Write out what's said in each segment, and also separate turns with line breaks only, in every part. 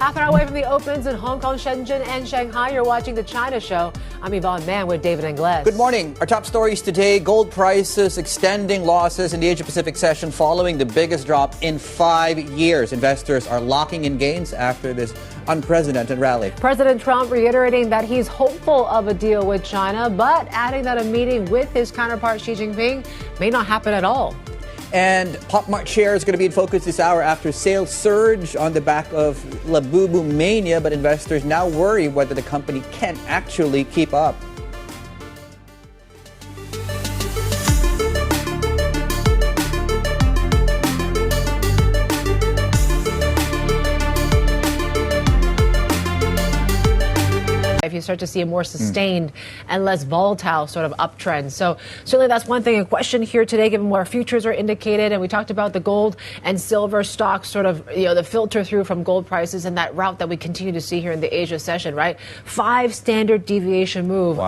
Half an hour away from the opens in Hong Kong, Shenzhen, and Shanghai. You're watching The China Show. I'm Yvonne Mann with David Ingles.
Good morning. Our top stories today: gold prices extending losses in the Asia-Pacific session following the biggest drop in 5 years. Investors are locking in gains after this unprecedented rally.
President Trump reiterating that he's hopeful of a deal with China, but adding that a meeting with his counterpart Xi Jinping may not happen at all.
And Pop Mart share is going to be in focus this hour after sales surge on the back of Labubu mania, but investors now worry whether the company can actually keep up.
If you start to see a more sustained and less volatile sort of uptrend. So certainly that's one thing in question here today, given where futures are indicated. And we talked about the gold and silver stocks, sort of, the filter through from gold prices and that route that we continue to see here in the Asia session, right? 5 standard deviation move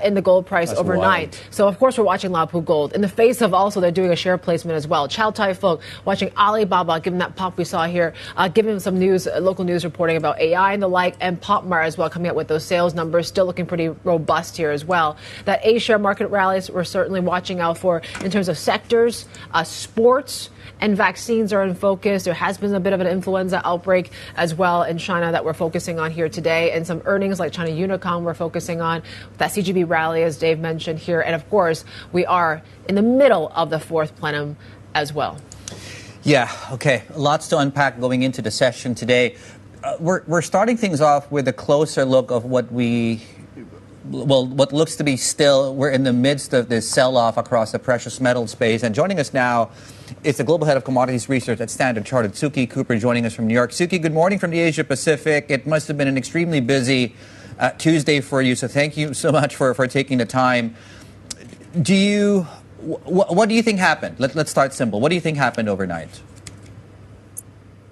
in the gold price
That's
overnight.
wild.
So of course we're watching Lapu Gold in the face of also they're doing a share placement as well. Chow Tai Fook watching Alibaba, given that pop we saw here, giving some news, local news reporting about AI and the like, and Pop Mart as well coming out with those sales numbers still looking pretty robust here as well. That A-share market rallies we're certainly watching out for in terms of sectors, sports, and vaccines are in focus. There has been a bit of an influenza outbreak as well in China that we're focusing on here today, and some earnings like China Unicom we're focusing on, that CGB rally as Dave mentioned here, and of course we are in the middle of the fourth plenum as well.
Yeah, okay. Lots to unpack going into the session today. We're starting things off with a closer look of what looks to be still, we're in the midst of this sell-off across the precious metal space. And joining us now is the Global Head of Commodities Research at Standard Chartered, Suki Cooper, joining us from New York. Suki, good morning from the Asia Pacific. It must have been an extremely busy Tuesday for you, so thank you so much for taking the time. What do you think happened? Let's start simple. What do you think happened overnight?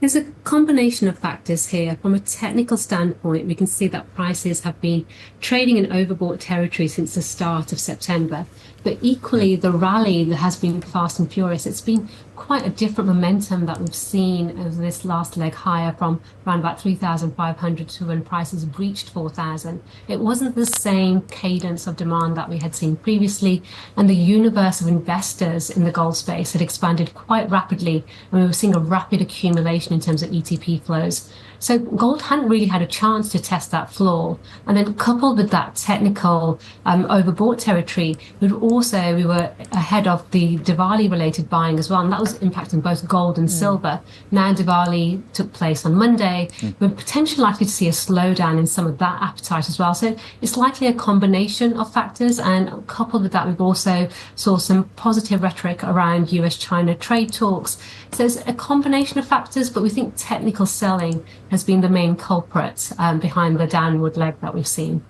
There's a combination of factors here. From a technical standpoint, we can see that prices have been trading in overbought territory since the start of September. But equally, the rally that has been fast and furious. It's been quite a different momentum that we've seen over this last leg higher from around about 3,500 to when prices breached 4,000. It wasn't the same cadence of demand that we had seen previously, and the universe of investors in the gold space had expanded quite rapidly, and we were seeing a rapid accumulation in terms of ETP flows. So gold hadn't really had a chance to test that floor. And then coupled with that technical overbought territory, we were ahead of the Diwali-related buying as well. And that was impacting both gold and silver. Now Diwali took place on Monday. We're potentially likely to see a slowdown in some of that appetite as well. So it's likely a combination of factors. And coupled with that, we've also saw some positive rhetoric around US-China trade talks. So it's a combination of factors, but we think technical selling has been the main culprit behind the downward leg that we've seen.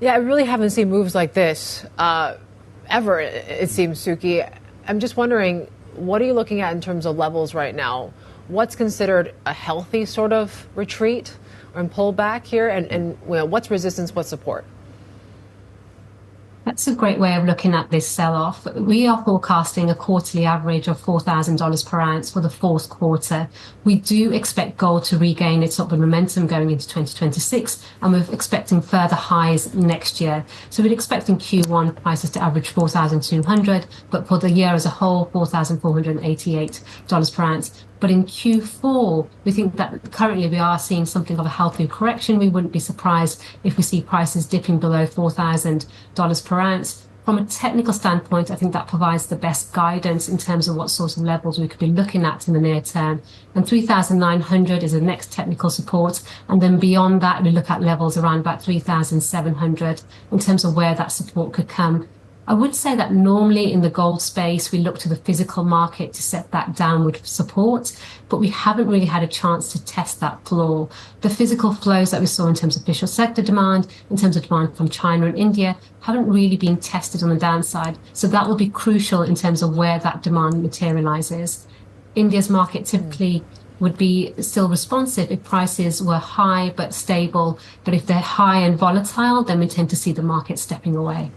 Yeah, I really haven't seen moves like this ever, it seems, Suki. I'm just wondering, what are you looking at in terms of levels right now? What's considered a healthy sort of retreat or pullback here? And what's resistance, what's support?
That's a great way of looking at this sell-off. We are forecasting a quarterly average of $4,000 per ounce for the fourth quarter. We do expect gold to regain its upward momentum going into 2026, and we're expecting further highs next year. So we're expecting Q1 prices to average $4,200, but for the year as a whole, $4,488 per ounce. But in Q4, we think that currently we are seeing something of a healthy correction. We wouldn't be surprised if we see prices dipping below $4,000 per ounce. From a technical standpoint, I think that provides the best guidance in terms of what sort of levels we could be looking at in the near term. And 3,900 is the next technical support. And then beyond that, we look at levels around about 3,700 in terms of where that support could come. I would say that normally in the gold space, we look to the physical market to set that downward support, but we haven't really had a chance to test that floor. The physical flows that we saw in terms of official sector demand, in terms of demand from China and India, haven't really been tested on the downside. So that will be crucial in terms of where that demand materializes. India's market typically would be still responsive if prices were high but stable. But if they're high and volatile, then we tend to see the market stepping away.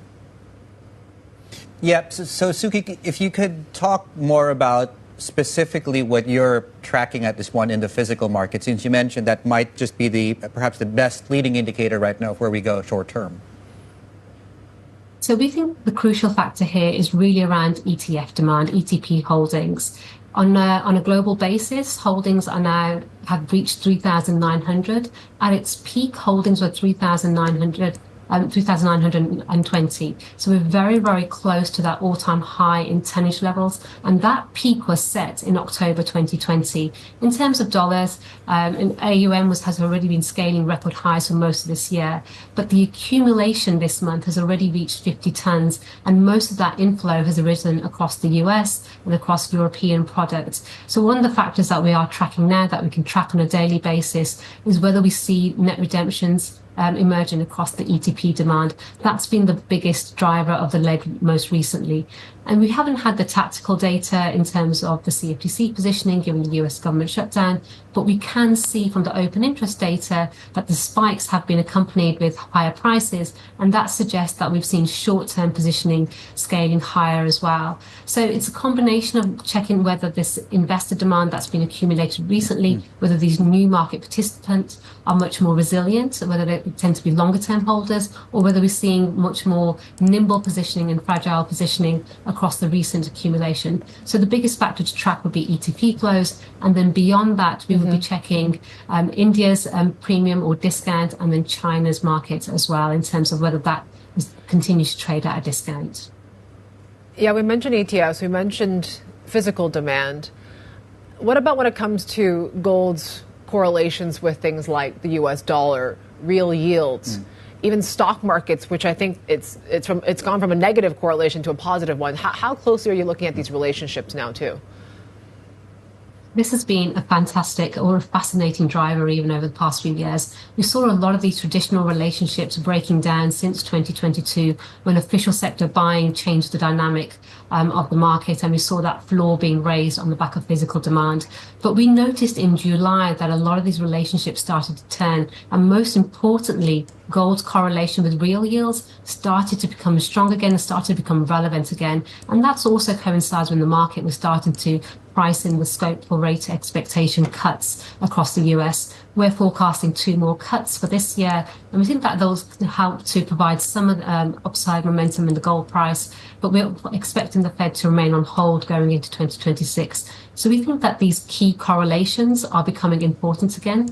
Yep. So Suki, if you could talk more about specifically what you're tracking at this point in the physical market, since you mentioned that might just be perhaps the best leading indicator right now of where we go short term?
So we think the crucial factor here is really around ETF demand, ETP holdings. On a global basis, holdings are now have reached 3,900. At its peak, holdings were 3,920. So we're very, very close to that all-time high in tonnage levels. And that peak was set in October 2020. In terms of dollars, AUM has already been scaling record highs for most of this year. But the accumulation this month has already reached 50 tons. And most of that inflow has arisen across the US and across European products. So one of the factors that we are tracking now that we can track on a daily basis is whether we see net redemptions emerging across the ETP demand. That's been the biggest driver of the leg most recently. And we haven't had the tactical data in terms of the CFTC positioning given the US government shutdown, but we can see from the open interest data that the spikes have been accompanied with higher prices, and that suggests that we've seen short-term positioning scaling higher as well. So it's a combination of checking whether this investor demand that's been accumulated recently, whether these new market participants are much more resilient, whether they tend to be longer-term holders, or whether we're seeing much more nimble positioning and fragile positioning across the recent accumulation. So the biggest factor to track would be ETP flows, and then beyond that, we would be checking India's premium or discount, and then China's market as well, in terms of whether that continues to trade at a discount.
Yeah, we mentioned ETFs, we mentioned physical demand. What about when it comes to gold's correlations with things like the US dollar, real yields, even stock markets, which I think it's gone from a negative correlation to a positive one. How closely are you looking at these relationships now too?
This has been a fantastic or a fascinating driver even over the past few years. We saw a lot of these traditional relationships breaking down since 2022 when official sector buying changed the dynamic of the market, and we saw that floor being raised on the back of physical demand. But we noticed in July that a lot of these relationships started to turn, and most importantly, gold's correlation with real yields started to become strong again and started to become relevant again. And that's also coincides when the market was starting to price in the scope for rate expectation cuts across the US. We're forecasting 2 more cuts for this year, and we think that those help to provide some upside momentum in the gold price, but we're expecting the Fed to remain on hold going into 2026. So we think that these key correlations are becoming important again.